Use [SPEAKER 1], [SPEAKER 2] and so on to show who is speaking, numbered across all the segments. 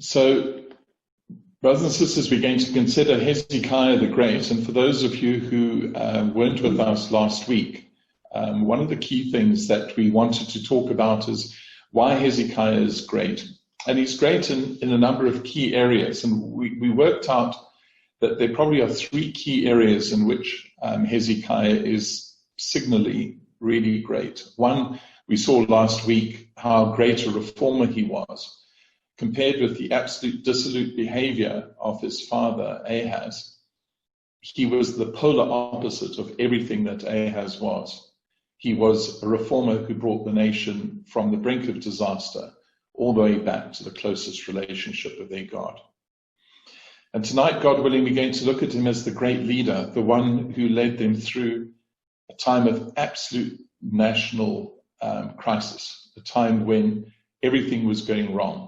[SPEAKER 1] So, brothers and sisters, we're going to consider Hezekiah the Great. And for those of you who weren't with us last week, one of the key things that we wanted to talk about is why Hezekiah is great. And he's great in a number of key areas. And we worked out that there probably are three key areas in which Hezekiah is signally really great. One, we saw last week how great a reformer he was, compared with the absolute dissolute behavior of his father, Ahaz. He was the polar opposite of everything that Ahaz was. He was a reformer who brought the nation from the brink of disaster all the way back to the closest relationship with their God. And tonight, God willing, we're going to look at him as the great leader, the one who led them through a time of absolute national crisis, a time when everything was going wrong.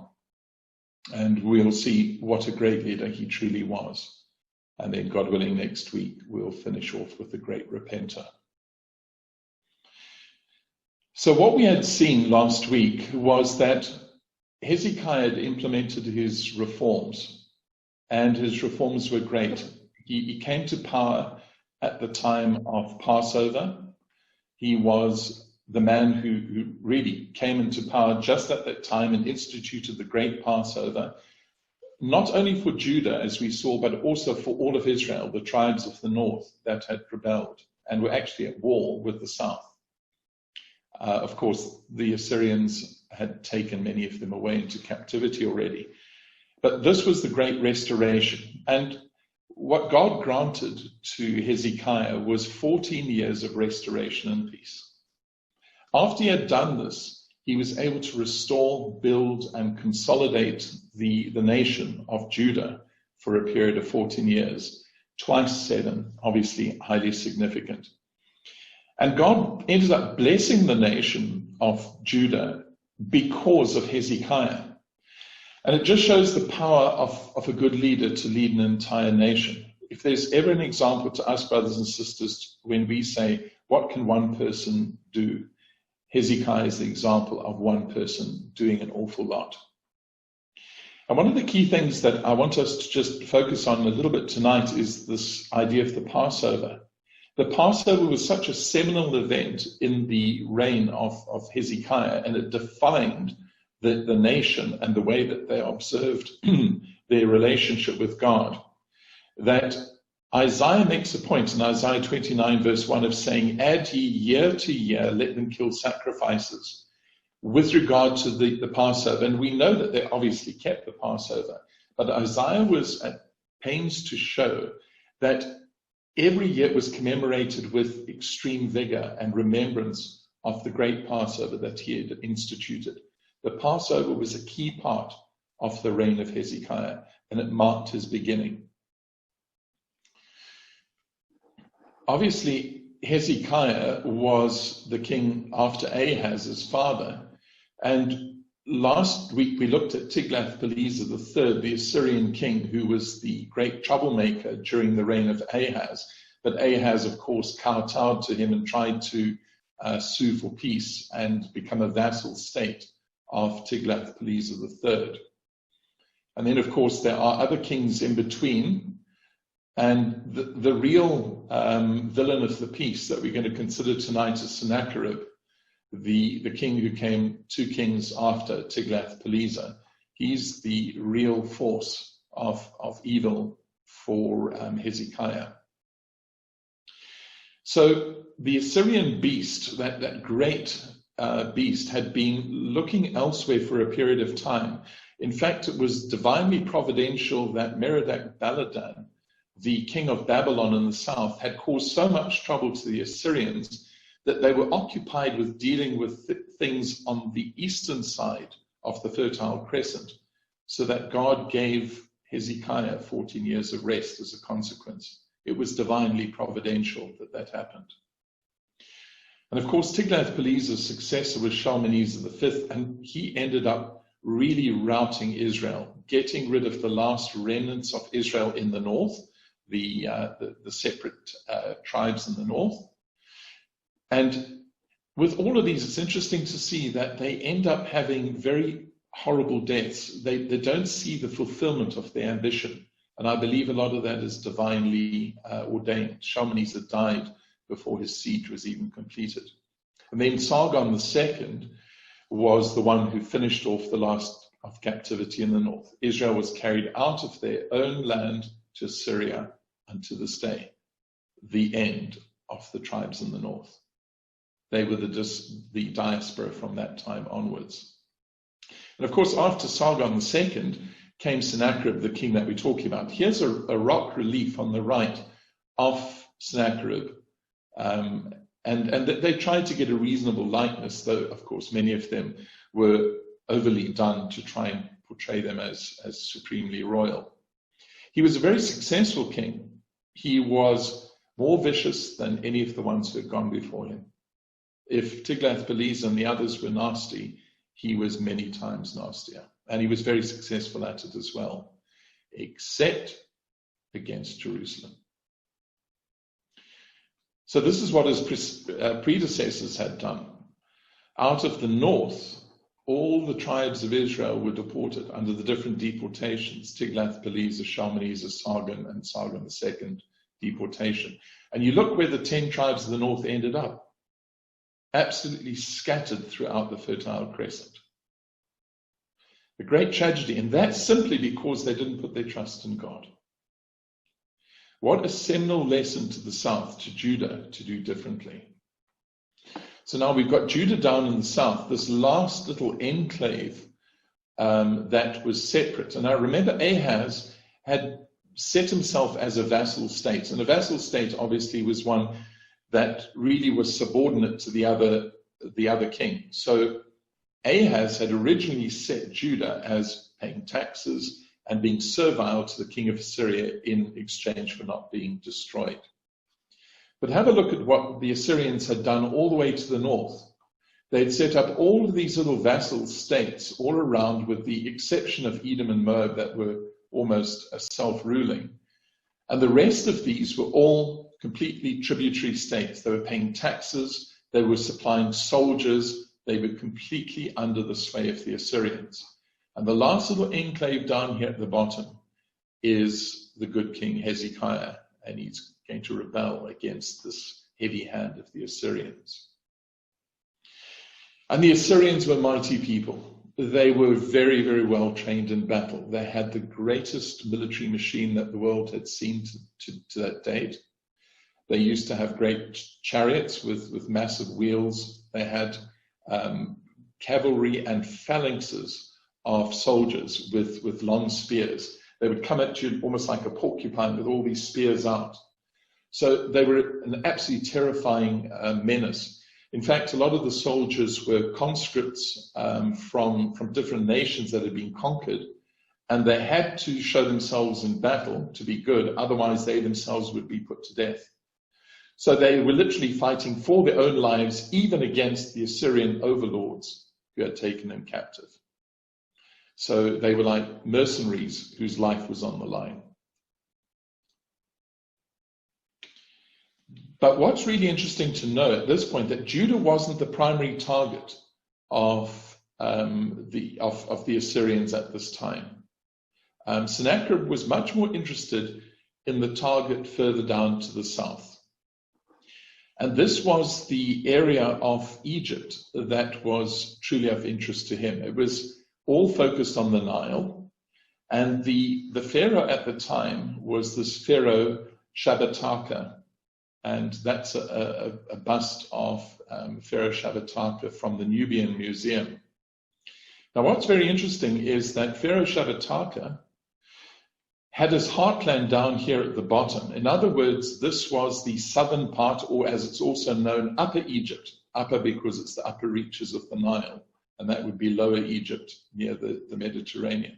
[SPEAKER 1] And we'll see what a great leader he truly was. And then, God willing, next week, we'll finish off with the great repenter. So what we had seen last week was that Hezekiah had implemented his reforms, and his reforms were great. He came to power at the time of Passover. He was the man who really came into power just at that time and instituted the great Passover, not only for Judah, as we saw, but also for all of Israel, the tribes of the north that had rebelled and were actually at war with the south. Of course, the Assyrians had taken many of them away into captivity already. But this was the great restoration. And what God granted to Hezekiah was 14 years of restoration and peace. After he had done this, he was able to restore, build, and consolidate the nation of Judah for a period of 14 years, twice 7, obviously highly significant. And God ended up blessing the nation of Judah because of Hezekiah. And it just shows the power of a good leader to lead an entire nation. If there's ever an example to us, brothers and sisters, when we say, what can one person do? Hezekiah is the example of one person doing an awful lot. And one of the key things that I want us to just focus on a little bit tonight is this idea of the Passover. The Passover was such a seminal event in the reign of Hezekiah, and it defined the nation and the way that they observed their relationship with God, that Isaiah makes a point in Isaiah 29 verse 1 of saying, add ye year to year, let them kill sacrifices with regard to the Passover. And we know that they obviously kept the Passover, but Isaiah was at pains to show that every year was commemorated with extreme vigor and remembrance of the great Passover that he had instituted. The Passover was a key part of the reign of Hezekiah, and it marked his beginning. Obviously, Hezekiah was the king after Ahaz, his father. And last week we looked at Tiglath-Pileser III, the Assyrian king, who was the great troublemaker during the reign of Ahaz. But Ahaz, of course, kowtowed to him and tried to sue for peace and become a vassal state of Tiglath-Pileser III. And then, of course, there are other kings in between. And the real villain of the piece that we're going to consider tonight is Sennacherib, the king who came 2 kings after Tiglath-Pileser. He's the real force of evil for Hezekiah. So the Assyrian beast, that great beast, had been looking elsewhere for a period of time. In fact, it was divinely providential that Merodach-Baladan, the king of Babylon in the south, had caused so much trouble to the Assyrians that they were occupied with dealing with things on the eastern side of the Fertile Crescent, so that God gave Hezekiah 14 years of rest as a consequence. It was divinely providential that happened. And of course, Tiglath-Pileser's successor was Shalmaneser V, and he ended up really routing Israel, getting rid of the last remnants of Israel in the north, the separate tribes in the north. And with all of these, it's interesting to see that they end up having very horrible deaths, they don't see the fulfillment of their ambition. And I believe a lot of that is divinely ordained. Shalmaneser died before his siege was even completed. And then Sargon II was the one who finished off the last of captivity in the north. Israel was carried out of their own land to Syria unto this day, the end of the tribes in the north. They were the diaspora from that time onwards. And of course, after Sargon II came Sennacherib, the king that we're talking about. Here's a rock relief on the right of Sennacherib. And they tried to get a reasonable likeness, though, of course, many of them were overly done to try and portray them as supremely royal. He was a very successful king. He was more vicious than any of the ones who had gone before him. If Tiglath-Pileser and the others were nasty, he was many times nastier. And he was very successful at it as well, except against Jerusalem. So this is what his predecessors had done. Out of the north, all the tribes of Israel were deported under the different deportations: Tiglath-Pileser, Shalmaneser, Sargon, and Sargon II deportation. And you look where the 10 tribes of the north ended up, absolutely scattered throughout the Fertile Crescent. A great tragedy, and that's simply because they didn't put their trust in God. What a seminal lesson to the south, to Judah, to do differently. So now we've got Judah down in the south, this last little enclave that was separate. And I remember Ahaz had set himself as a vassal state. And a vassal state obviously was one that really was subordinate to the other king. So Ahaz had originally set Judah as paying taxes and being servile to the king of Assyria in exchange for not being destroyed. But have a look at what the Assyrians had done all the way to the north. They'd set up all of these little vassal states all around, with the exception of Edom and Moab that were almost self-ruling. And the rest of these were all completely tributary states. They were paying taxes, they were supplying soldiers, they were completely under the sway of the Assyrians. And the last little enclave down here at the bottom is the good king Hezekiah, and he's going to rebel against this heavy hand of the Assyrians. And the Assyrians were mighty people. They were very, very well trained in battle. They had the greatest military machine that the world had seen to that date. They used to have great chariots with massive wheels. They had cavalry and phalanxes of soldiers with long spears. They would come at you almost like a porcupine with all these spears out. So they were an absolutely terrifying menace. In fact, a lot of the soldiers were conscripts from different nations that had been conquered, and they had to show themselves in battle to be good, otherwise they themselves would be put to death. So they were literally fighting for their own lives, even against the Assyrian overlords who had taken them captive. So they were like mercenaries whose life was on the line. But what's really interesting to know at this point, that Judah wasn't the primary target of the Assyrians at this time. Sennacherib was much more interested in the target further down to the south. And this was the area of Egypt that was truly of interest to him. It was all focused on the Nile. And the pharaoh at the time was this pharaoh Shabbataka. And that's a bust of Pharaoh Shabbataka from the Nubian Museum. Now, what's very interesting is that Pharaoh Shabbataka had his heartland down here at the bottom. In other words, this was the southern part, or as it's also known, Upper Egypt. Upper because it's the upper reaches of the Nile, and that would be Lower Egypt near the Mediterranean.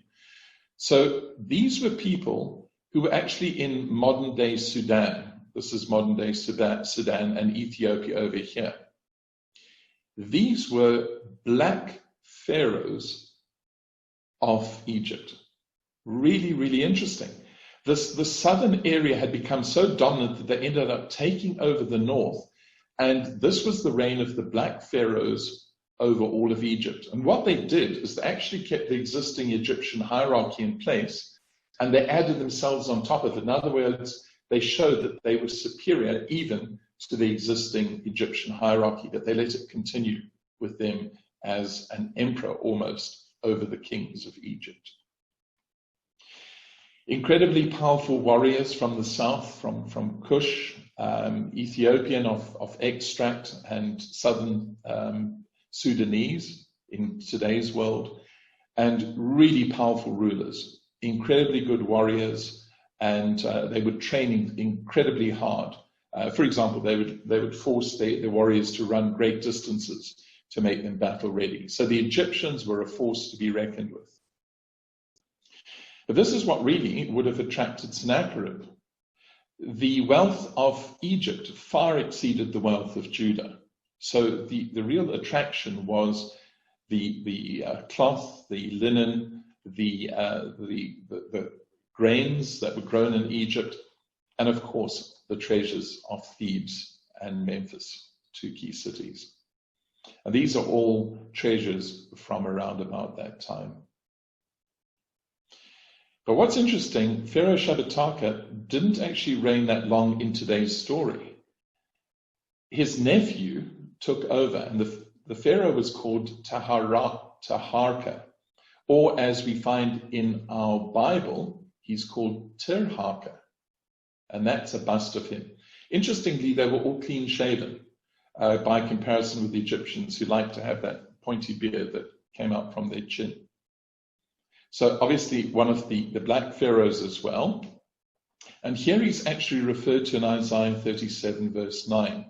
[SPEAKER 1] So these were people who were actually in modern-day Sudan. This is modern-day Sudan and Ethiopia over here. These were black pharaohs of Egypt. Really, really interesting. The southern area had become so dominant that they ended up taking over the north. And this was the reign of the black pharaohs over all of Egypt. And what they did is they actually kept the existing Egyptian hierarchy in place, and they added themselves on top of it. In other words, they showed that they were superior even to the existing Egyptian hierarchy, that they let it continue with them as an emperor almost over the kings of Egypt. Incredibly powerful warriors from the south, from Cush, Ethiopian of extract, and southern Sudanese in today's world, and really powerful rulers, incredibly good warriors, and they were training incredibly hard. For example, they would force their warriors to run great distances to make them battle ready. So the Egyptians were a force to be reckoned with. But this is what really would have attracted Sennacherib. The wealth of Egypt far exceeded the wealth of Judah. So the real attraction was the cloth, the linen, the grains that were grown in Egypt, and of course the treasures of Thebes and Memphis, two key cities. And these are all treasures from around about that time. But what's interesting, Pharaoh Shabbataka didn't actually reign that long in today's story. His nephew took over, and the Pharaoh was called Taharka, or as we find in our Bible, he's called Tirhaka, and that's a bust of him. Interestingly, they were all clean-shaven by comparison with the Egyptians, who liked to have that pointy beard that came out from their chin. So obviously one of the black pharaohs as well. And here he's actually referred to in Isaiah 37 verse 9.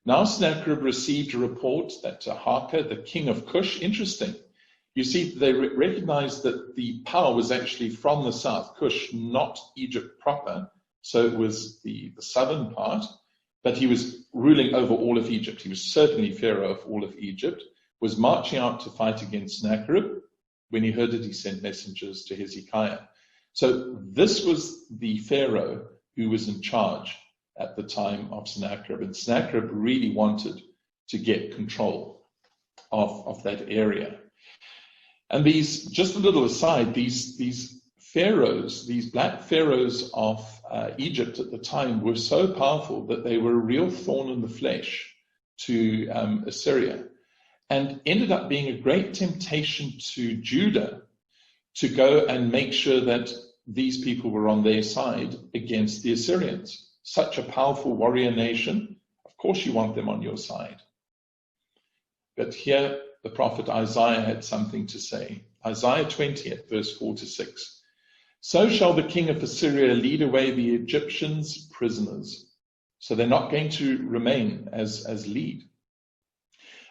[SPEAKER 1] Now Sennacherib received a report that Taharka, the king of Cush, interesting. You see, they recognized that the power was actually from the south, Cush, not Egypt proper. So it was the southern part, but he was ruling over all of Egypt. He was certainly pharaoh of all of Egypt, was marching out to fight against Sennacherib. When he heard it, he sent messengers to Hezekiah. So this was the pharaoh who was in charge at the time of Sennacherib. And Sennacherib really wanted to get control of that area. And these, just a little aside, these pharaohs, these black pharaohs of Egypt at the time were so powerful that they were a real thorn in the flesh to Assyria, and ended up being a great temptation to Judah to go and make sure that these people were on their side against the Assyrians. Such a powerful warrior nation, of course you want them on your side. But here the prophet Isaiah had something to say. Isaiah 20 at verse 4 to 6. So shall the king of Assyria lead away the Egyptians prisoners. So they're not going to remain as lead.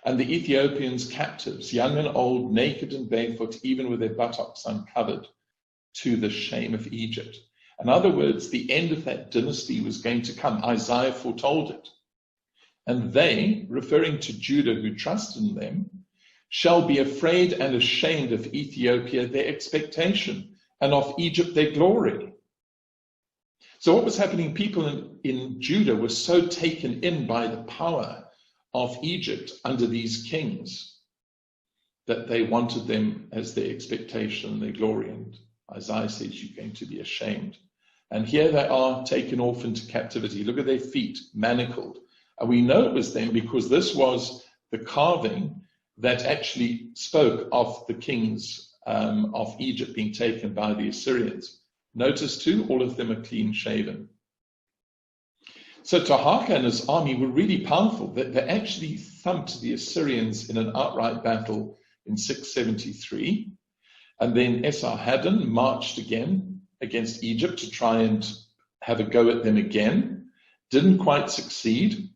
[SPEAKER 1] And the Ethiopians captives, young and old, naked and barefoot, even with their buttocks uncovered, to the shame of Egypt. In other words, the end of that dynasty was going to come. Isaiah foretold it. And they, referring to Judah who trusted in them, shall be afraid and ashamed of Ethiopia, their expectation, and of Egypt, their glory. So what was happening? People in Judah were so taken in by the power of Egypt under these kings that they wanted them as their expectation, their glory. And Isaiah says, you're going to be ashamed. And here they are taken off into captivity. Look at their feet, manacled. And we know it was them because this was the carving that actually spoke of the kings of Egypt being taken by the Assyrians. Notice too, all of them are clean shaven. So Taharka and his army were really powerful. They actually thumped the Assyrians in an outright battle in 673. And then Esarhaddon marched again against Egypt to try and have a go at them again. Didn't quite succeed.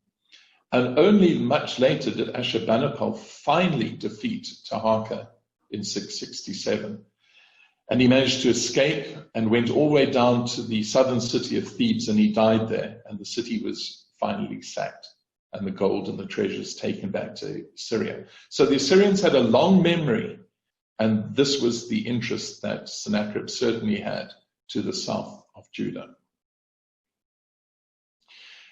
[SPEAKER 1] And only much later did Ashurbanipal finally defeat Taharka in 667. And he managed to escape and went all the way down to the southern city of Thebes, and he died there. And the city was finally sacked, and the gold and the treasures taken back to Syria. So the Assyrians had a long memory, and this was the interest that Sennacherib certainly had to the south of Judah.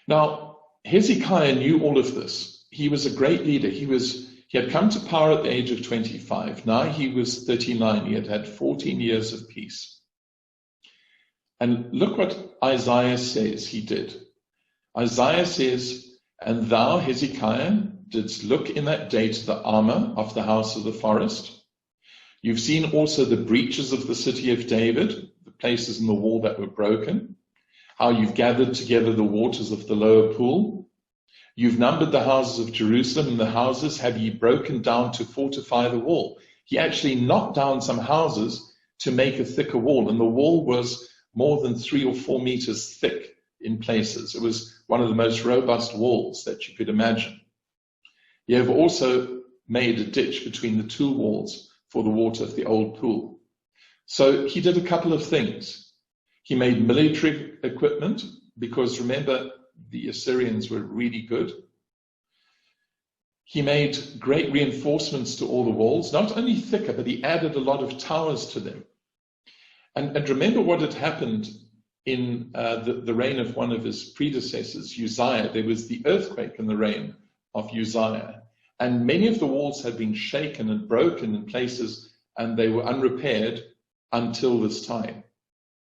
[SPEAKER 1] Now, Hezekiah knew all of this. He was a great leader. He was He had come to power at the age of 25. Now he was 39. He had had 14 years of peace. And look what Isaiah says he did. Isaiah says, "And thou, Hezekiah, didst look in that day to the armor of the house of the forest. You've seen also the breaches of the city of David, the places in the wall that were broken, how you've gathered together the waters of the lower pool. You've numbered the houses of Jerusalem, and the houses have ye broken down to fortify the wall." He actually knocked down some houses to make a thicker wall, and the wall was more than 3 or 4 meters thick in places. It was one of the most robust walls that you could imagine. You have also made a ditch between the 2 walls for the water of the old pool. So he did a couple of things. He made military equipment, because remember, the Assyrians were really good. He made great reinforcements to all the walls, not only thicker, but he added a lot of towers to them. And remember what had happened in the reign of one of his predecessors, Uzziah. There was the earthquake in the reign of Uzziah, and many of the walls had been shaken and broken in places, and they were unrepaired until this time.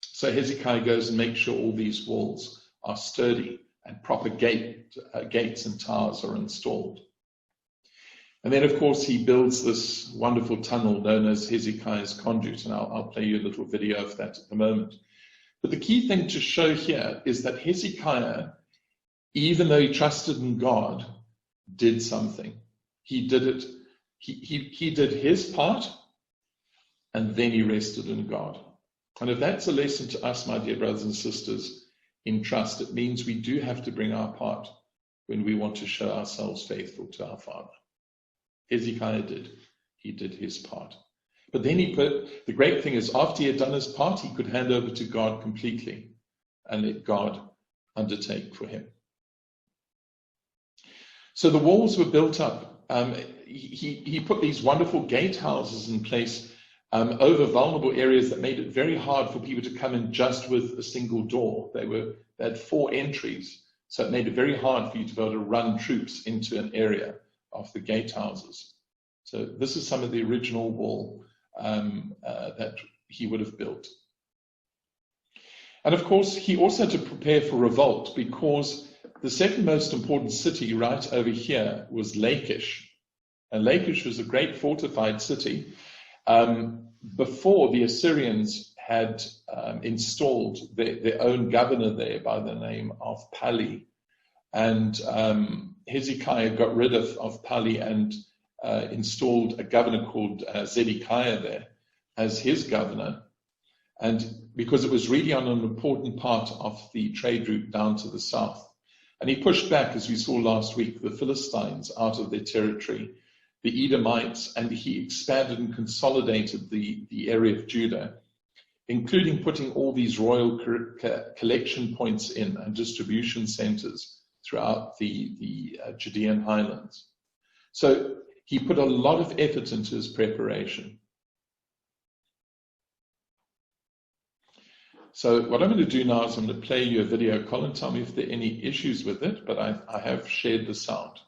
[SPEAKER 1] So Hezekiah goes and makes sure all these walls are sturdy and proper gates and towers are installed. And then, of course, he builds this wonderful tunnel known as Hezekiah's conduit, and I'll play you a little video of that at the moment. But the key thing to show here is that Hezekiah, even though he trusted in God, did something. He did it. He did his part, and then he rested in God. And if that's a lesson to us, my dear brothers and sisters, in trust, it means we do have to bring our part when we want to show ourselves faithful to our Father. Hezekiah did. He did his part. But then the great thing is, after he had done his part, he could hand over to God completely and let God undertake for him. So the walls were built up. He put these wonderful gatehouses in place over vulnerable areas that made it very hard for people to come in just with a single door. They had 4 entries, so it made it very hard for you to be able to run troops into an area of the gatehouses. So this is some of the original wall that he would have built. And of course, he also had to prepare for revolt, because the second most important city right over here was Lachish. And Lachish was a great fortified city. Before, the Assyrians had installed their own governor there by the name of Pali. And Hezekiah got rid of Pali and installed a governor called Zedekiah there as his governor. And because it was really on an important part of the trade route down to the south. And he pushed back, as we saw last week, the Philistines out of their territory, the Edomites, and he expanded and consolidated the area of Judah, including putting all these royal collection points in and distribution centers throughout the Judean highlands. So he put a lot of effort into his preparation. So what I'm going to do now is I'm going to play you a video. Colin, tell me if there are any issues with it, but I have shared the sound.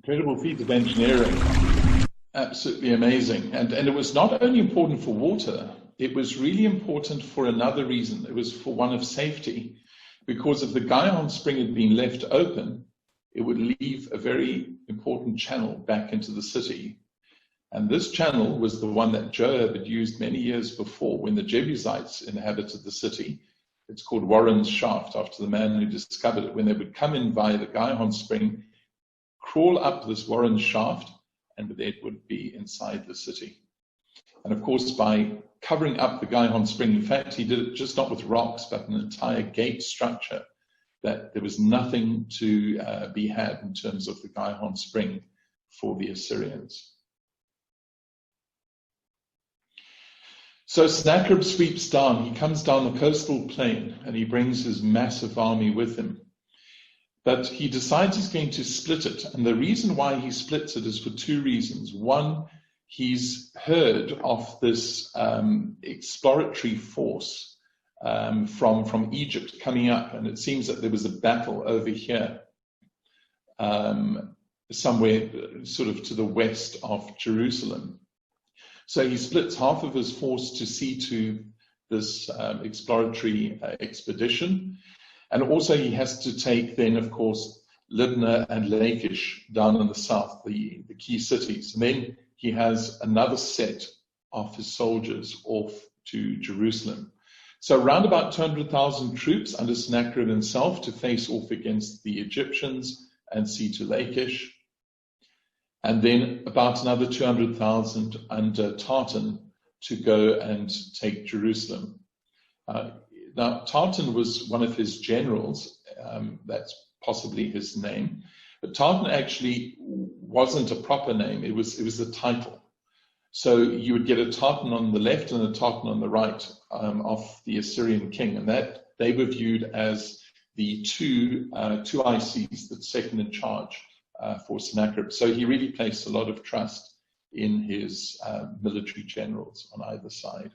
[SPEAKER 1] Incredible feat of engineering. Absolutely amazing. And it was not only important for water, it was really important for another reason. It was for one of safety, because if the Gihon Spring had been left open, it would leave a very important channel back into the city. And this channel was the one that Joab had used many years before when the Jebusites inhabited the city. It's called Warren's Shaft, after the man who discovered it. When they would come in via the Gihon Spring, crawl up this Warren's Shaft, and they would be inside the city. And of course, by covering up the Gihon Spring, in fact, he did it just not with rocks, but an entire gate structure, that there was nothing to be had in terms of the Gihon Spring for the Assyrians. So Sennacherib sweeps down. He comes down the coastal plain and he brings his massive army with him. But he decides he's going to split it. And the reason why he splits it is for two reasons. One, he's heard of this exploratory force from Egypt coming up. And it seems that there was a battle over here, somewhere sort of to the west of Jerusalem. So he splits half of his force to see to this exploratory expedition. And also he has to take then, of course, Libnah and Lachish down in the south, the key cities. And then he has another set of his soldiers off to Jerusalem. So around about 200,000 troops under Sennacherib himself to face off against the Egyptians and see to Lachish. And then about another 200,000 under Tartan to go and take Jerusalem. Now, Tartan was one of his generals. That's possibly his name. But Tartan actually wasn't a proper name. It was a title. So you would get a Tartan on the left and a Tartan on the right of the Assyrian king. And that they were viewed as the two ICs, the second in charge. For Sennacherib. So he really placed a lot of trust in his military generals on either side.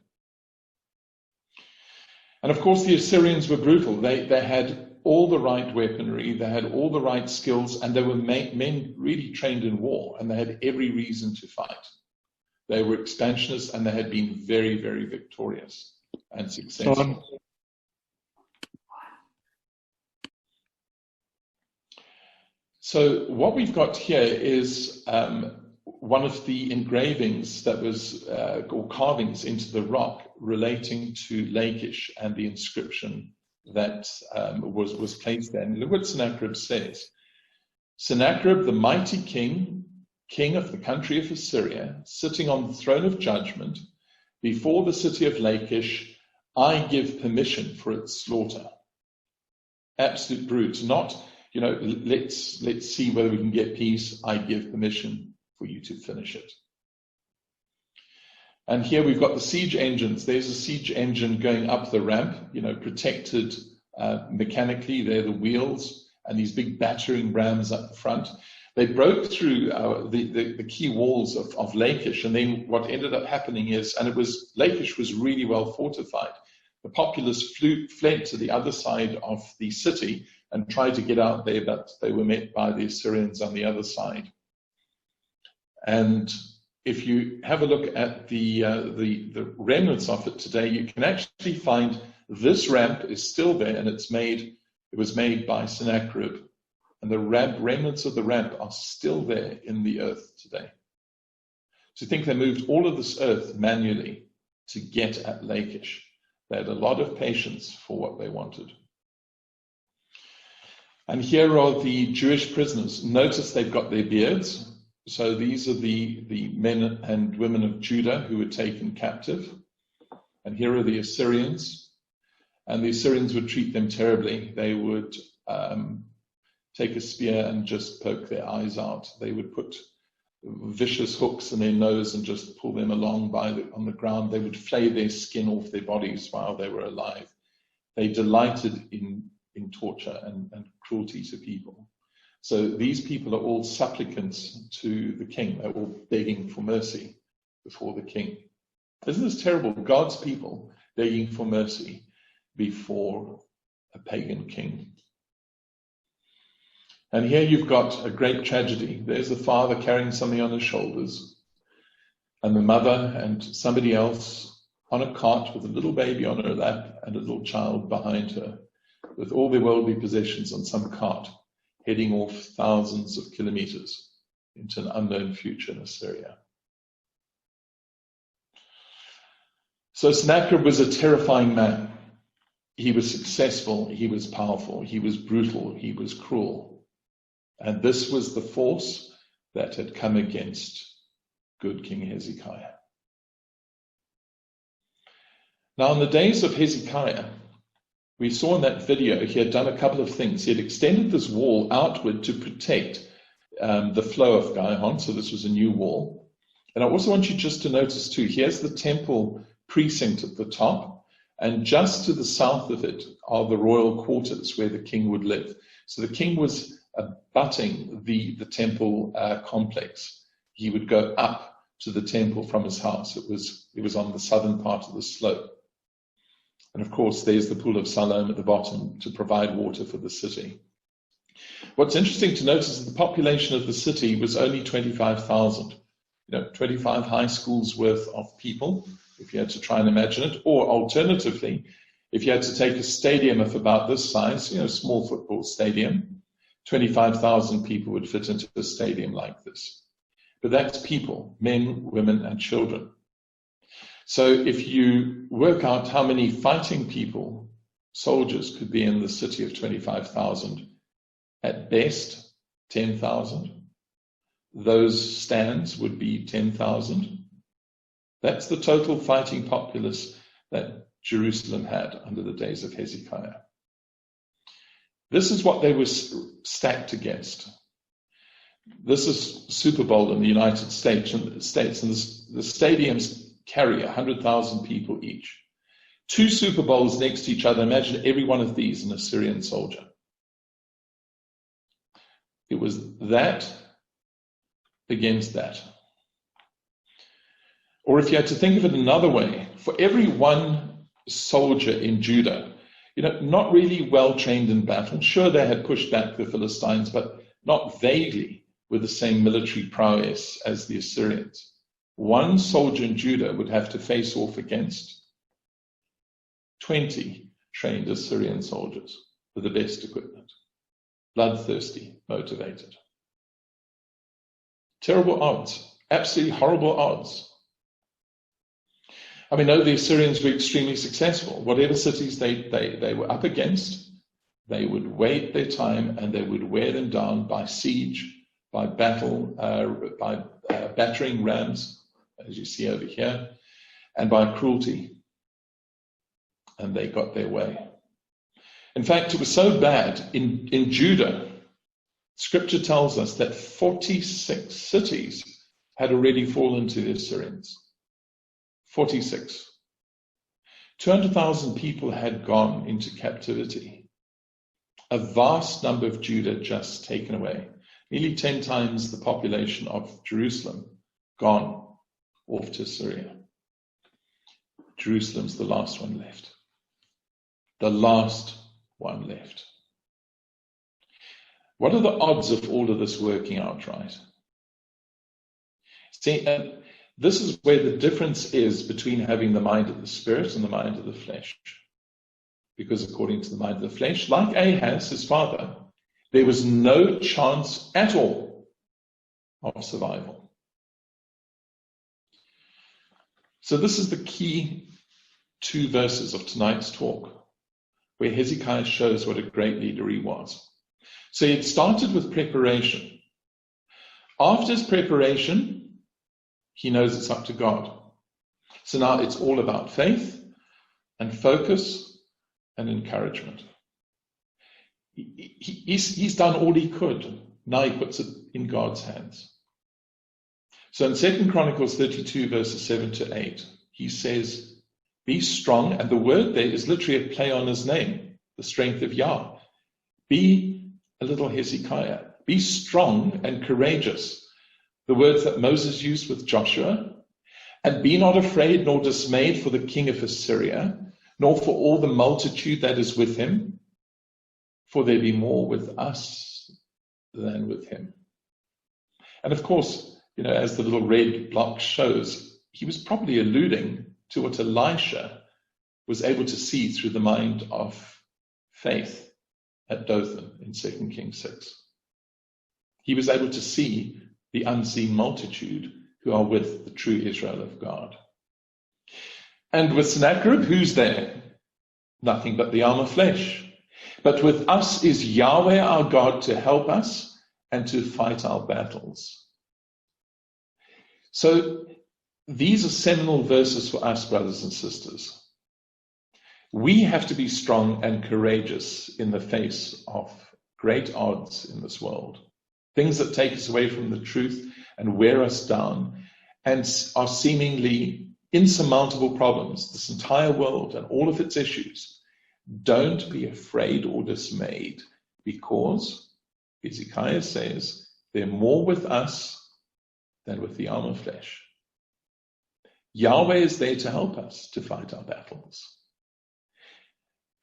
[SPEAKER 1] And of course, the Assyrians were brutal. They had all the right weaponry, they had all the right skills, and they were men really trained in war, and they had every reason to fight. They were expansionists, and they had been very, very victorious and successful. So what we've got here is one of the engravings that was, or carvings into the rock relating to Lachish and the inscription that was placed there. And look what Sennacherib says. Sennacherib, the mighty king, king of the country of Assyria, sitting on the throne of judgment, before the city of Lachish, I give permission for its slaughter. Absolute brute, not... let's see whether we can get peace. I give permission for you to finish it. And here we've got the siege engines. There's a siege engine going up the ramp, protected mechanically. They're the wheels and these big battering rams up the front. They broke through the key walls of Lachish. And then what ended up happening is, Lachish was really well fortified. The populace fled to the other side of the city and tried to get out there, but they were met by the Assyrians on the other side. And if you have a look at the remnants of it today, you can actually find this ramp is still there, and it was made by Sennacherib, and the remnants of the ramp are still there in the earth today. So think they moved all of this earth manually to get at Lachish. They had a lot of patience for what they wanted. And here are the Jewish prisoners. Notice they've got their beards. So these are the men and women of Judah who were taken captive. And here are the Assyrians. And the Assyrians would treat them terribly. They would take a spear and just poke their eyes out. They would put vicious hooks in their nose and just pull them along on the ground. They would flay their skin off their bodies while they were alive. They delighted in torture and cruelty to people. So these people are all supplicants to the king. They're all begging for mercy before the king. Isn't this terrible? God's people begging for mercy before a pagan king. And here you've got a great tragedy. There's the father carrying something on his shoulders, and the mother and somebody else on a cart with a little baby on her lap and a little child behind her, with all their worldly possessions on some cart, heading off thousands of kilometers into an unknown future in Assyria. So Sennacherib was a terrifying man. He was successful, he was powerful, he was brutal, he was cruel. And this was the force that had come against good King Hezekiah. Now, in the days of Hezekiah, we saw in that video he had done a couple of things. He had extended this wall outward to protect the flow of Gihon, so this was a new wall. And I also want you just to notice too, here's the temple precinct at the top, and just to the south of it are the royal quarters where the king would live. So the king was abutting the temple complex. He would go up to the temple from his house. It was on the southern part of the slope. And of course, there's the pool of Siloam at the bottom to provide water for the city. What's interesting to notice is the population of the city was only 25,000. 25 high schools worth of people, if you had to try and imagine it. Or alternatively, if you had to take a stadium of about this size, small football stadium, 25,000 people would fit into a stadium like this. But that's people, men, women, and children. So if you work out how many fighting people, soldiers, could be in the city of 25,000, at best 10,000, those stands would be 10,000. That's the total fighting populace that Jerusalem had under the days of Hezekiah. This is what they were stacked against. This is Super Bowl in the United States, and the stadiums carry 100,000 people each. 2 Super Bowls next to each other. Imagine every one of these an Assyrian soldier. It was that against that. Or if you had to think of it another way, for every one soldier in Judah, not really well trained in battle, sure they had pushed back the Philistines, but not vaguely with the same military prowess as the Assyrians. One soldier in Judah would have to face off against 20 trained Assyrian soldiers with the best equipment, bloodthirsty, motivated. Terrible odds, absolutely horrible odds. I know the Assyrians were extremely successful. Whatever cities they were up against, they would wait their time and they would wear them down by siege, by battle, by battering rams, as you see over here, and by cruelty. And they got their way. In fact, it was so bad in Judah, Scripture tells us that 46 cities had already fallen to the Assyrians. 46. 200,000 people had gone into captivity. A vast number of Judah just taken away. Nearly 10 times the population of Jerusalem gone off to Syria. Jerusalem's the last one left. The last one left. What are the odds of all of this working out right? See, this is where the difference is between having the mind of the Spirit and the mind of the flesh. Because according to the mind of the flesh, like Ahaz, his father, there was no chance at all of survival. So this is the key 2 verses of tonight's talk, where Hezekiah shows what a great leader he was. So he had started with preparation. After his preparation, he knows it's up to God. So now it's all about faith and focus and encouragement. He's done all he could. Now he puts it in God's hands. So in 2 Chronicles 32, verses 7 to 8, he says, be strong, and the word there is literally a play on his name, the strength of Yah. Be a little Hezekiah. Be strong and courageous. The words that Moses used with Joshua. And be not afraid nor dismayed for the king of Assyria, nor for all the multitude that is with him. For there be more with us than with him. And of course, as the little red block shows, he was probably alluding to what Elisha was able to see through the mind of faith at Dothan in 2 Kings 6. He was able to see the unseen multitude who are with the true Israel of God. And with Sennacherib, who's there? Nothing but the arm of flesh. But with us is Yahweh our God to help us and to fight our battles. So these are seminal verses for us, brothers and sisters. We have to be strong and courageous in the face of great odds in this world. Things that take us away from the truth and wear us down and are seemingly insurmountable problems, this entire world and all of its issues. Don't be afraid or dismayed, because Hezekiah says they're more with us than with the arm of flesh. Yahweh is there to help us to fight our battles.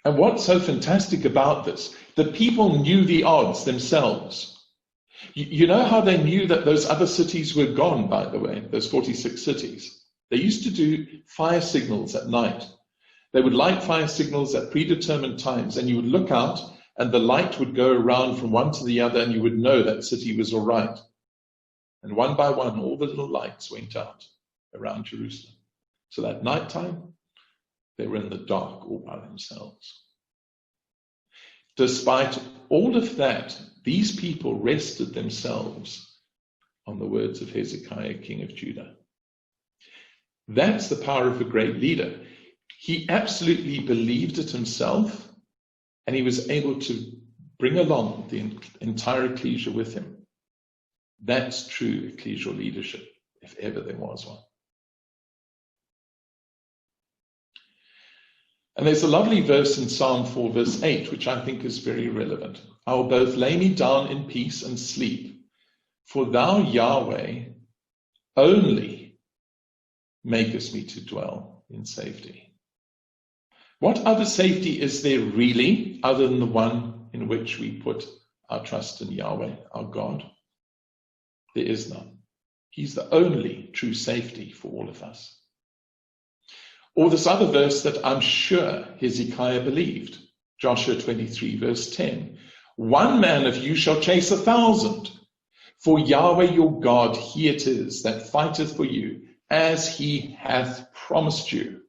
[SPEAKER 1] And what's so fantastic about this? The people knew the odds themselves. You know how they knew that those other cities were gone, by the way, those 46 cities? They used to do fire signals at night. They would light fire signals at predetermined times, and you would look out, and the light would go around from one to the other, and you would know that city was all right. And one by one, all the little lights went out around Jerusalem. So that nighttime, they were in the dark all by themselves. Despite all of that, these people rested themselves on the words of Hezekiah, king of Judah. That's the power of a great leader. He absolutely believed it himself, and he was able to bring along the entire ecclesia with him. That's true ecclesial leadership, if ever there was one. And there's a lovely verse in Psalm 4, verse 8, which I think is very relevant. I will both lay me down in peace and sleep, for thou, Yahweh, only makest me to dwell in safety. What other safety is there really other than the one in which we put our trust in Yahweh, our God? There is none. He's the only true safety for all of us. Or this other verse that I'm sure Hezekiah believed, Joshua 23, verse 10. One man of you shall chase 1,000, for Yahweh your God, he it is that fighteth for you, as he hath promised you.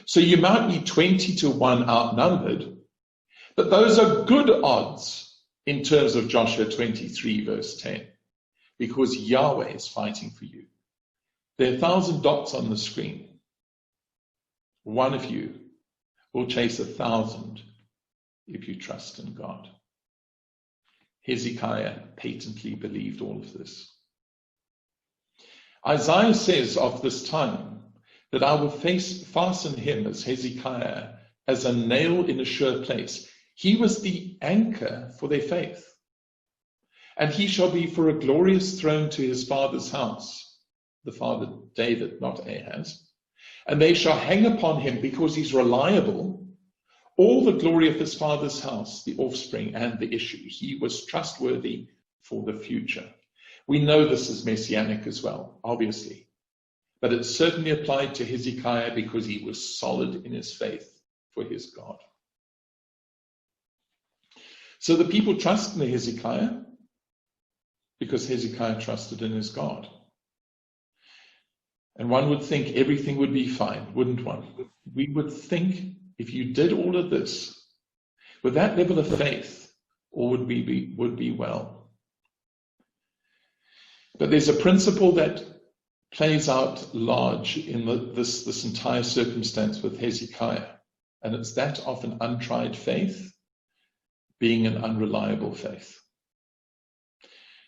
[SPEAKER 1] So you might be 20-1 outnumbered, but those are good odds in terms of Joshua 23, verse 10, because Yahweh is fighting for you. There are 1,000 dots on the screen. One of you will chase 1,000 if you trust in God. Hezekiah patently believed all of this. Isaiah says of this time that I will fasten him as Hezekiah as a nail in a sure place. He was the anchor for their faith. And he shall be for a glorious throne to his father's house, the father David, not Ahaz. And they shall hang upon him because he's reliable. All the glory of his father's house, the offspring and the issue. He was trustworthy for the future. We know this is messianic as well, obviously. But it certainly applied to Hezekiah because he was solid in his faith for his God. So the people trusted in Hezekiah because Hezekiah trusted in his God. And one would think everything would be fine, wouldn't one? We would think if you did all of this with that level of faith, all would be well. But there's a principle that plays out large in this entire circumstance with Hezekiah, and it's that of an untried faith being an unreliable faith.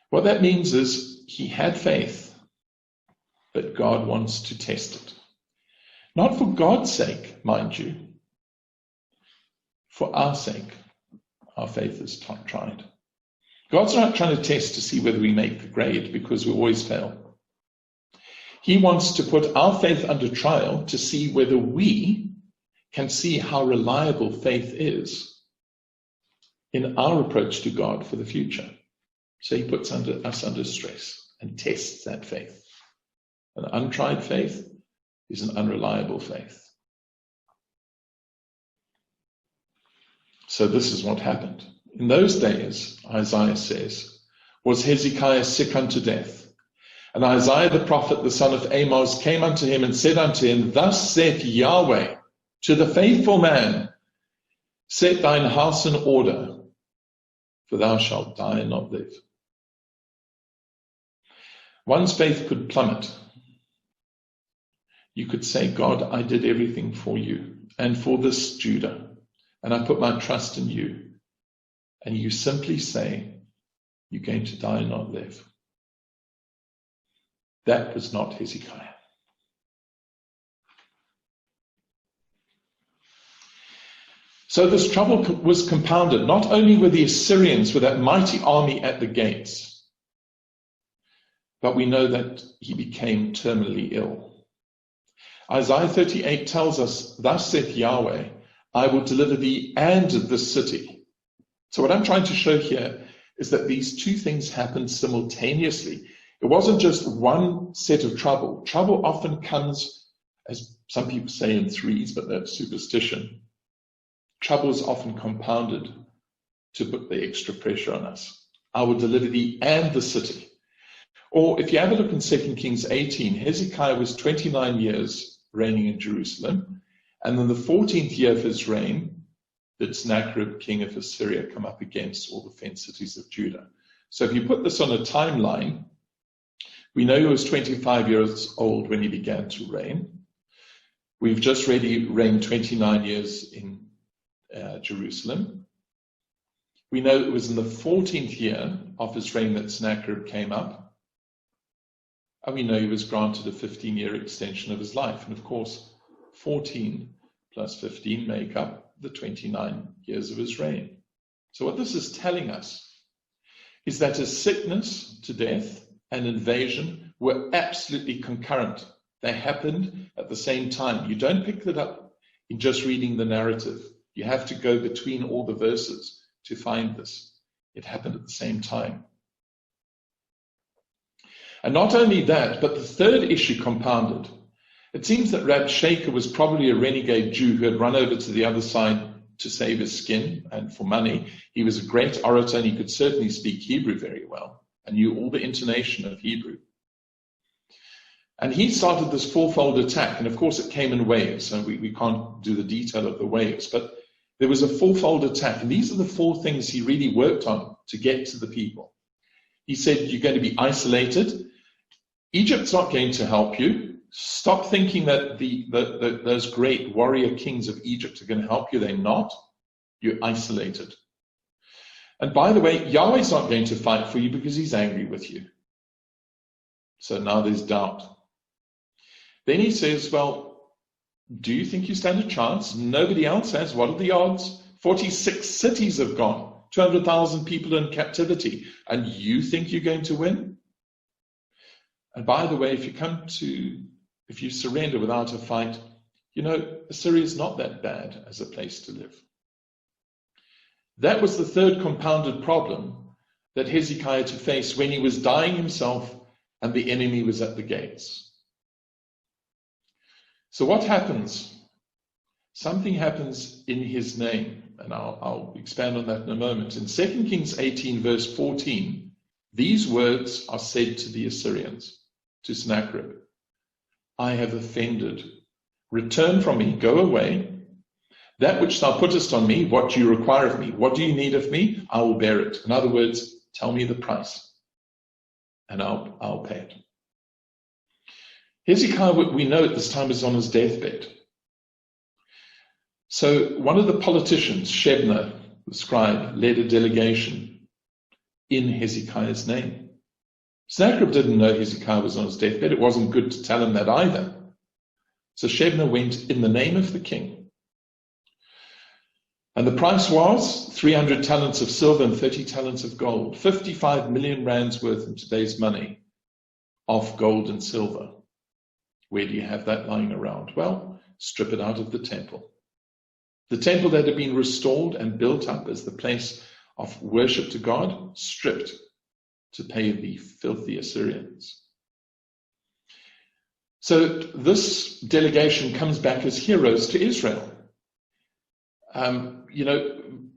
[SPEAKER 1] What that means is he had faith, but God wants to test it. Not for God's sake, mind you. For our sake, our faith is tried. God's not trying to test to see whether we make the grade because we always fail. He wants to put our faith under trial to see whether we can see how reliable faith is in our approach to God for the future. So he puts us under stress and tests that faith. An untried faith is an unreliable faith. So this is what happened. In those days, Isaiah says, was Hezekiah sick unto death? And Isaiah the prophet, the son of Amos, came unto him and said unto him, thus saith Yahweh to the faithful man, set thine house in order, for thou shalt die and not live. One's faith could plummet. You could say, God, I did everything for you and for this Judah, and I put my trust in you. And you simply say, you're going to die and not live. That was not Hezekiah. So this trouble was compounded. Not only were the Assyrians with that mighty army at the gates, but we know that he became terminally ill. Isaiah 38 tells us, thus saith Yahweh, I will deliver thee and this city. So what I'm trying to show here is that these two things happened simultaneously. It wasn't just one set of trouble. Trouble often comes, as some people say, in threes, but that's superstition. Trouble is often compounded to put the extra pressure on us. I will deliver thee and the city. Or if you have a look in 2 Kings 18, Hezekiah was 29 years reigning in Jerusalem. And in the 14th year of his reign, did Sennacherib, king of Assyria, come up against all the fenced cities of Judah. So if you put this on a timeline, we know he was 25 years old when he began to reign. We've just already reigned 29 years in Jerusalem. We know it was in the 14th year of his reign that Sennacherib came up. And we know he was granted a 15-year extension of his life. And of course, 14 plus 15 make up the 29 years of his reign. So what this is telling us is that his sickness to death and invasion were absolutely concurrent. They happened at the same time. You don't pick that up in just reading the narrative. You have to go between all the verses to find this. It happened at the same time. And not only that, but the third issue compounded. It seems that Rabshakeh was probably a renegade Jew who had run over to the other side to save his skin and for money. He was a great orator and he could certainly speak Hebrew very well and knew all the intonation of Hebrew. And he started this fourfold attack, and of course it came in waves, and we can't do the detail of the waves, but there was a fourfold attack, and these are the four things he really worked on to get to the people. He said, you're going to be isolated. Egypt's not going to help you. Stop thinking that those great warrior kings of Egypt are going to help you. They're not. You're isolated. And by the way, Yahweh's not going to fight for you because he's angry with you. So now there's doubt. Then he says, well, do you think you stand a chance? Nobody else has. What are the odds? 46 cities have gone. 200,000 people in captivity. And you think you're going to win? And by the way, if you surrender without a fight, you know, Assyria is not that bad as a place to live. That was the third compounded problem that Hezekiah had to face when he was dying himself and the enemy was at the gates. So what happens? Something happens in his name, and I'll expand on that in a moment. In 2 Kings 18, verse 14, these words are said to the Assyrians, to Sennacherib. I have offended. Return from me, go away. That which thou puttest on me, what do you require of me? What do you need of me? I will bear it. In other words, tell me the price, and I'll pay it. Hezekiah, we know at this time, is on his deathbed. So one of the politicians, Shebna, the scribe, led a delegation in Hezekiah's name. Sennacherib didn't know Hezekiah was on his deathbed. It wasn't good to tell him that either. So Shebna went in the name of the king. And the price was 300 talents of silver and 30 talents of gold, 55 million rands worth in today's money of gold and silver. Where do you have that lying around? Well, strip it out of the temple. The temple that had been restored and built up as the place of worship to God, stripped to pay the filthy Assyrians. So this delegation comes back as heroes to Israel.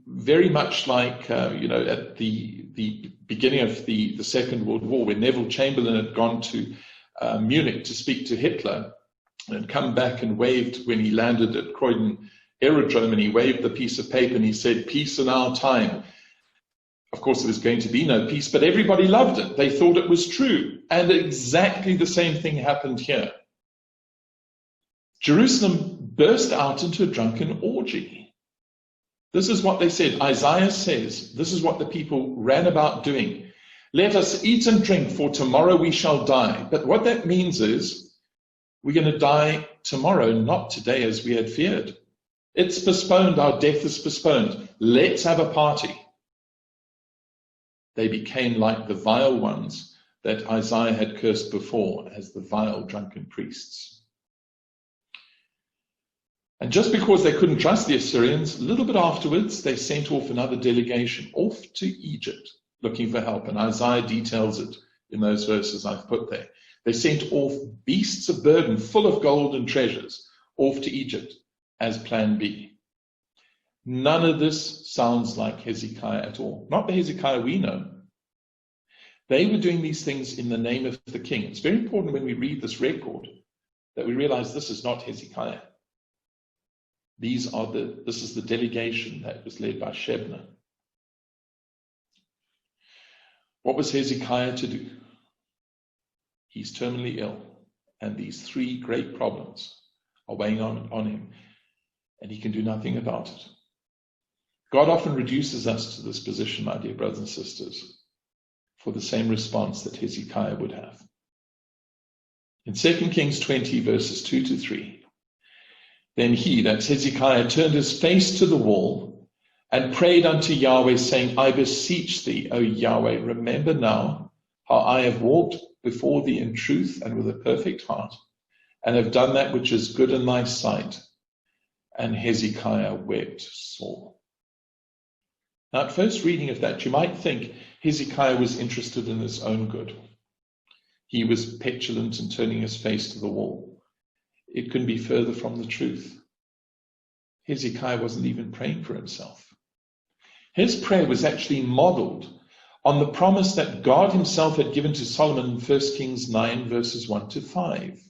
[SPEAKER 1] Very much like, at the beginning of the Second World War, when Neville Chamberlain had gone to Munich to speak to Hitler and come back and waved when he landed at Croydon Aerodrome, and he waved the piece of paper and he said, "Peace in our time." Of course, there was going to be no peace, but everybody loved it. They thought it was true. And exactly the same thing happened here. Jerusalem burst out into a drunken orgy. This is what they said. Isaiah says, this is what the people ran about doing. "Let us eat and drink, for tomorrow we shall die." But what that means is, we're going to die tomorrow, not today as we had feared. It's postponed. Our death is postponed. Let's have a party. They became like the vile ones that Isaiah had cursed before as the vile drunken priests. And just because they couldn't trust the Assyrians, a little bit afterwards, they sent off another delegation off to Egypt looking for help. And Isaiah details it in those verses I've put there. They sent off beasts of burden full of gold and treasures off to Egypt as plan B. None of this sounds like Hezekiah at all. Not the Hezekiah we know. They were doing these things in the name of the king. It's very important when we read this record that we realize this is not Hezekiah. This is the delegation that was led by Shebna. What was Hezekiah to do? He's terminally ill, and these three great problems are weighing on him, and he can do nothing about it. God often reduces us to this position, my dear brothers and sisters, for the same response that Hezekiah would have. In 2 Kings 20, verses 2 to 3, "Then he," that's Hezekiah, "turned his face to the wall and prayed unto Yahweh, saying, I beseech thee, O Yahweh, remember now how I have walked before thee in truth and with a perfect heart, and have done that which is good in thy sight." And Hezekiah wept sore. Now, at first reading of that, you might think Hezekiah was interested in his own good. He was petulant and turning his face to the wall. It couldn't be further from the truth. Hezekiah wasn't even praying for himself. His prayer was actually modeled on the promise that God himself had given to Solomon in 1 Kings 9, verses 1 to 5.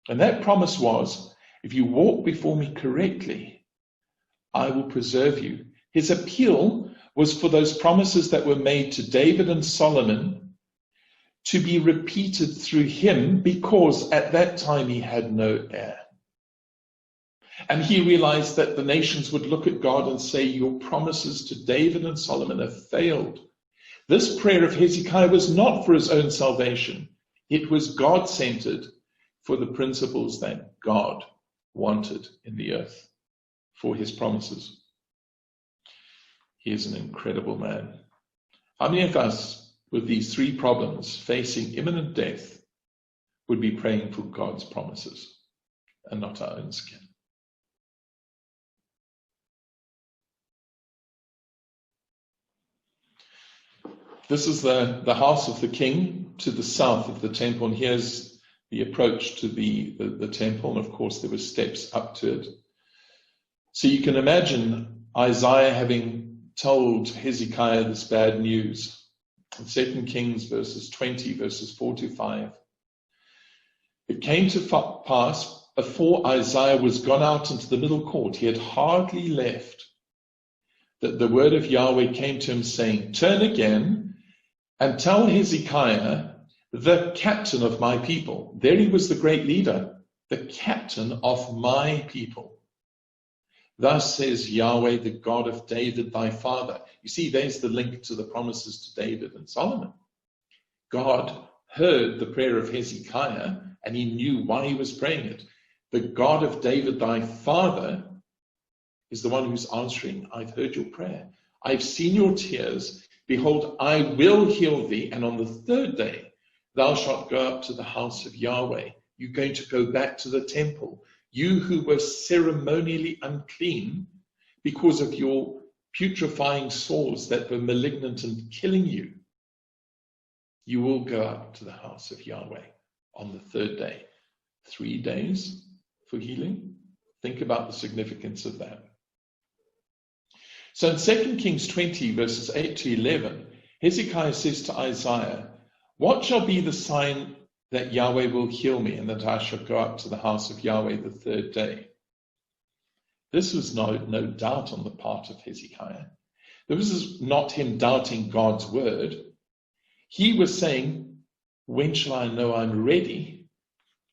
[SPEAKER 1] And that promise was, if you walk before me correctly, I will preserve you. His appeal was for those promises that were made to David and Solomon to be repeated through him, because at that time he had no heir. And he realized that the nations would look at God and say, your promises to David and Solomon have failed. This prayer of Hezekiah was not for his own salvation. It was God-centered for the principles that God wanted in the earth for his promises. He is an incredible man. How many of us, with these three problems, facing imminent death, would be praying for God's promises and not our own skin? This is the house of the king to the south of the temple, and here's the approach to the temple, and of course there were steps up to it. So you can imagine Isaiah having told Hezekiah this bad news. In 2 Kings verses 20, verses 4 to 5. It came to pass, before Isaiah was gone out into the middle court, he had hardly left, that the word of Yahweh came to him, saying, turn again and tell Hezekiah, the captain of my people. There he was, the great leader, the captain of my people. Thus says Yahweh, the God of David, thy father. You see, there's the link to the promises to David and Solomon. God heard the prayer of Hezekiah, and he knew why he was praying it. The God of David, thy father, is the one who's answering, I've heard your prayer. I've seen your tears. Behold, I will heal thee, and on the third day thou shalt go up to the house of Yahweh. You're going to go back to the temple. You who were ceremonially unclean because of your putrefying sores that were malignant and killing you. You will go up to the house of Yahweh on the third day. 3 days for healing. Think about the significance of that. So in 2 Kings 20, verses 8 to 11, Hezekiah says to Isaiah, "What shall be the sign that Yahweh will heal me and that I shall go up to the house of Yahweh the third day?" This was no doubt on the part of Hezekiah. This was not him doubting God's word. He was saying, when shall I know I'm ready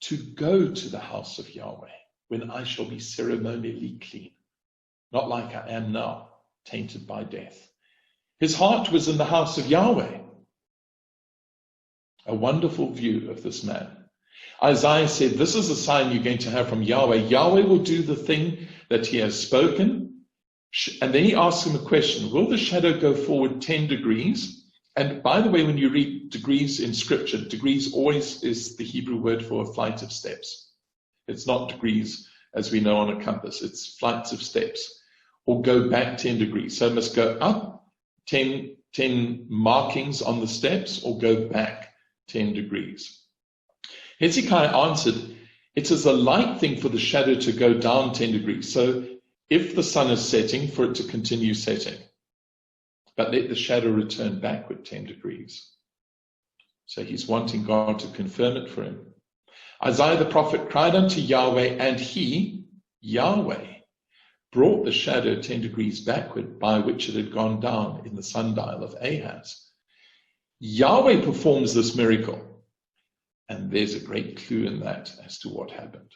[SPEAKER 1] to go to the house of Yahweh, when I shall be ceremonially clean, not like I am now, tainted by death. His heart was in the house of Yahweh. A wonderful view of this man. Isaiah said, this is a sign you're going to have from Yahweh. Yahweh will do the thing that he has spoken. And then he asks him a question. Will the shadow go forward 10 degrees? And by the way, when you read degrees in scripture, degrees always is the Hebrew word for a flight of steps. It's not degrees as we know on a compass. It's flights of steps. Or go back 10 degrees. So it must go up 10 markings on the steps or go back 10 degrees. Hezekiah answered, it is a light thing for the shadow to go down 10 degrees. So if the sun is setting, for it to continue setting. But let the shadow return backward 10 degrees. So he's wanting God to confirm it for him. Isaiah the prophet cried unto Yahweh, and he, Yahweh, brought the shadow 10 degrees backward, by which it had gone down in the sundial of Ahaz. Yahweh performs this miracle. And there's a great clue in that as to what happened.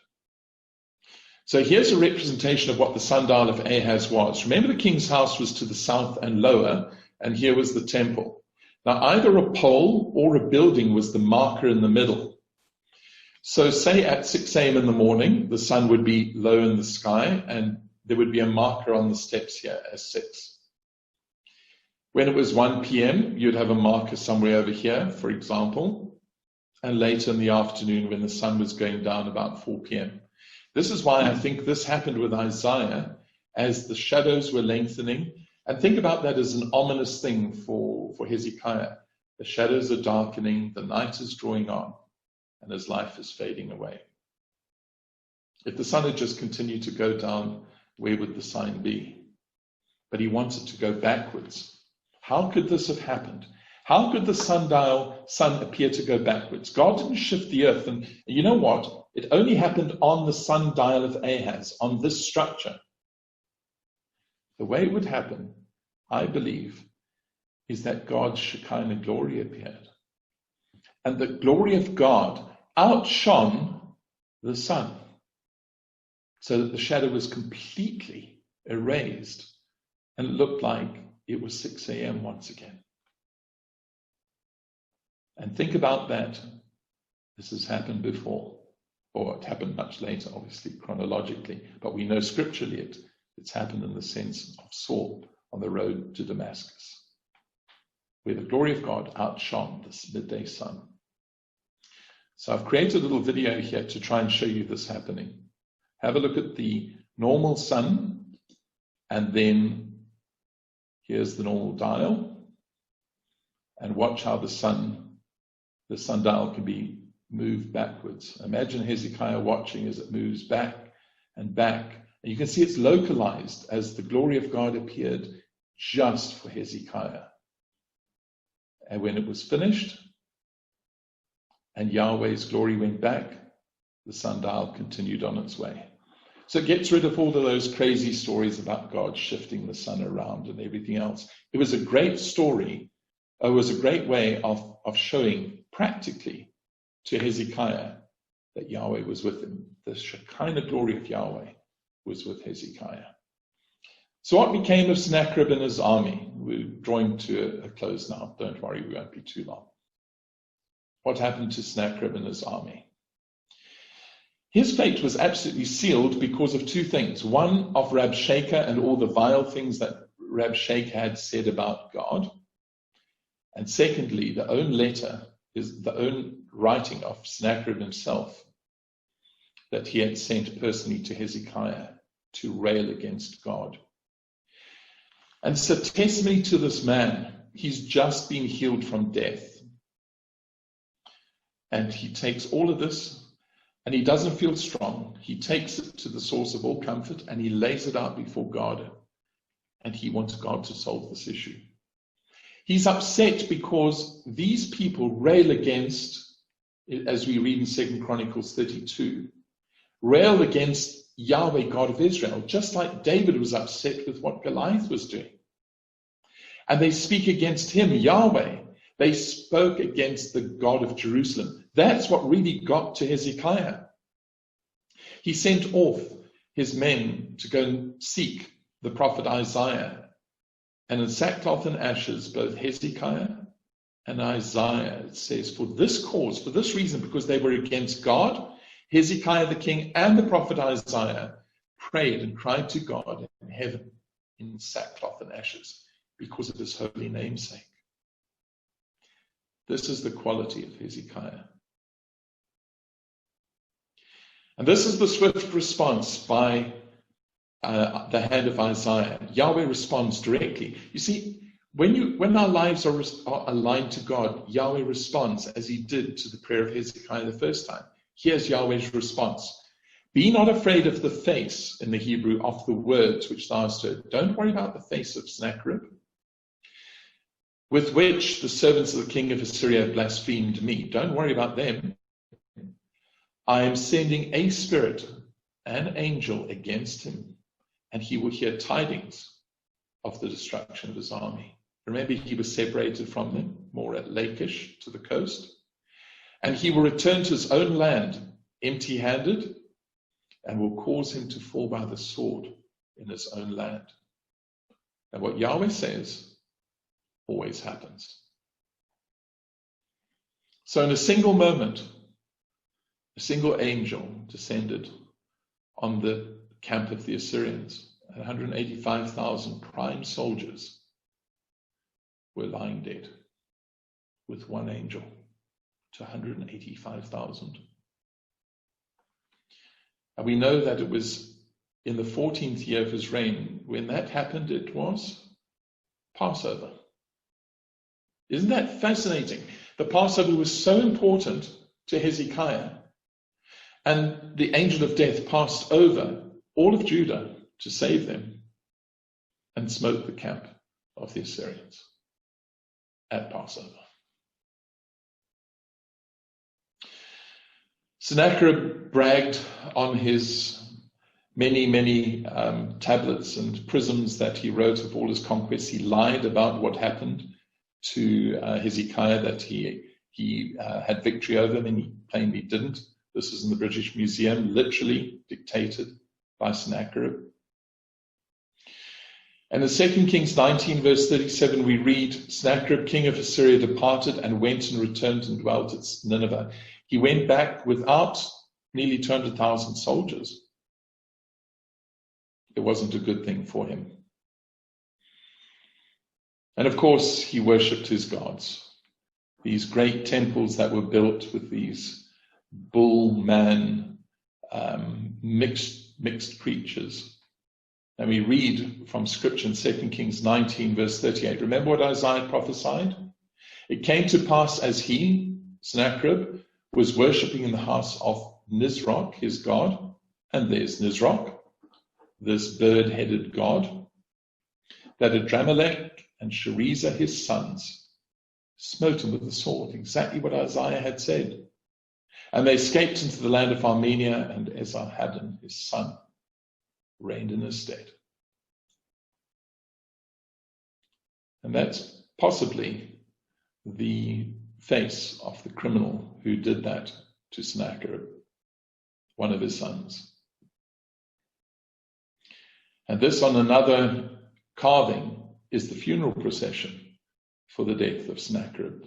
[SPEAKER 1] So here's a representation of what the sundial of Ahaz was. Remember, the king's house was to the south and lower, and here was the temple. Now, either a pole or a building was the marker in the middle. So say at 6 a.m. in the morning, the sun would be low in the sky, and there would be a marker on the steps here as 6. When it was 1 p.m., you'd have a marker somewhere over here, for example, and later in the afternoon when the sun was going down about 4 p.m. This is why I think this happened with Isaiah as the shadows were lengthening. And think about that as an ominous thing for Hezekiah. The shadows are darkening, the night is drawing on, and his life is fading away. If the sun had just continued to go down, where would the sign be? But he wanted to go backwards. How could this have happened? How could the sun appear to go backwards? God didn't shift the earth. And you know what? It only happened on the sundial of Ahaz, on this structure. The way it would happen, I believe, is that God's Shekinah glory appeared. And the glory of God outshone the sun, so that the shadow was completely erased and it looked like it was 6 a.m. once again. And think about that. This has happened before, or it happened much later, obviously, chronologically, but we know scripturally it's happened in the sense of Saul on the road to Damascus, where the glory of God outshone this midday sun. So I've created a little video here to try and show you this happening. Have a look at the normal sun, and then here's the normal dial, and watch how the sundial can be moved backwards. Imagine Hezekiah watching as it moves back and back. And you can see it's localized as the glory of God appeared just for Hezekiah. And when it was finished and Yahweh's glory went back, the sundial continued on its way. So it gets rid of all of those crazy stories about God shifting the sun around and everything else. It was a great story. It was a great way of showing practically to Hezekiah that Yahweh was with him. The Shekinah glory of Yahweh was with Hezekiah. So what became of Sennacherib and his army? We're drawing to a close now. Don't worry, we won't be too long. What happened to Sennacherib and his army? His fate was absolutely sealed because of 2 things. One, of Rabshakeh and all the vile things that Rabshakeh had said about God. And secondly, the own writing of Sennacherib himself that he had sent personally to Hezekiah to rail against God. And so testimony to this man, he's just been healed from death. And he takes all of this, and he doesn't feel strong. He takes it to the source of all comfort, and he lays it out before God. And he wants God to solve this issue. He's upset because these people rail against, as we read in 2 Chronicles 32, rail against Yahweh, God of Israel, just like David was upset with what Goliath was doing. And they speak against him, Yahweh. They spoke against the God of Jerusalem. That's what really got to Hezekiah. He sent off his men to go and seek the prophet Isaiah. And in sackcloth and ashes, both Hezekiah and Isaiah, it says, for this cause, for this reason, because they were against God, Hezekiah the king and the prophet Isaiah prayed and cried to God in heaven in sackcloth and ashes because of his holy namesake. This is the quality of Hezekiah. And this is the swift response by the hand of Isaiah. Yahweh responds directly. You see, when our lives are aligned to God, Yahweh responds as he did to the prayer of Hezekiah the first time. Here's Yahweh's response. Be not afraid of the face, in the Hebrew, of the words which thou hast heard. Don't worry about the face of Sennacherib, with which the servants of the king of Assyria have blasphemed me. Don't worry about them. I am sending a spirit, an angel, against him, and he will hear tidings of the destruction of his army. Remember, he was separated from them, more at Lachish to the coast. And he will return to his own land empty-handed, and will cause him to fall by the sword in his own land. And what Yahweh says always happens. So in a single moment, a single angel descended on the camp of the Assyrians, and 185,000 prime soldiers were lying dead, with one angel to 185,000. And we know that it was in the 14th year of his reign. When that happened, it was Passover. Isn't that fascinating? The Passover was so important to Hezekiah. And the angel of death passed over all of Judah to save them and smote the camp of the Assyrians at Passover. Sennacherib bragged on his many tablets and prisms that he wrote of all his conquests. He lied about what happened to Hezekiah, that he had victory over him, and he plainly didn't. This is in the British Museum, literally dictated by Sennacherib. And in 2 Kings 19, verse 37, we read, Sennacherib, king of Assyria, departed and went and returned and dwelt at Nineveh. He went back without nearly 200,000 soldiers. It wasn't a good thing for him. And of course, he worshipped his gods. These great temples that were built with these bull-man mixed creatures. And we read from Scripture in 2 Kings 19, verse 38. Remember what Isaiah prophesied? It came to pass as he, Sennacherib, was worshipping in the house of Nisroch, his god, and there's Nisroch, this bird-headed god, that Adramelech and Sharezer, his sons, smote him with the sword, exactly what Isaiah had said. And they escaped into the land of Armenia, and Esarhaddon, his son, reigned in his stead. And that's possibly the face of the criminal who did that to Sennacherib, one of his sons. And this, on another carving, is the funeral procession for the death of Sennacherib.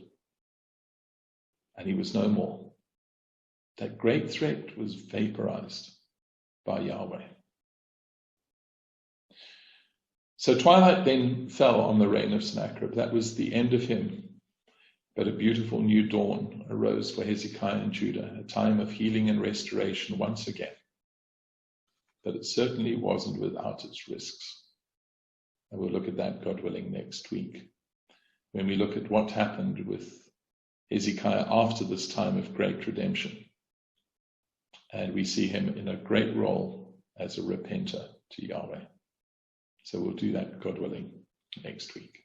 [SPEAKER 1] And he was no more. That great threat was vaporized by Yahweh. So twilight then fell on the reign of Sennacherib. That was the end of him. But a beautiful new dawn arose for Hezekiah and Judah, a time of healing and restoration once again. But it certainly wasn't without its risks. And we'll look at that, God willing, next week, when we look at what happened with Hezekiah after this time of great redemption. And we see him in a great role as a repenter to Yahweh. So we'll do that, God willing, next week.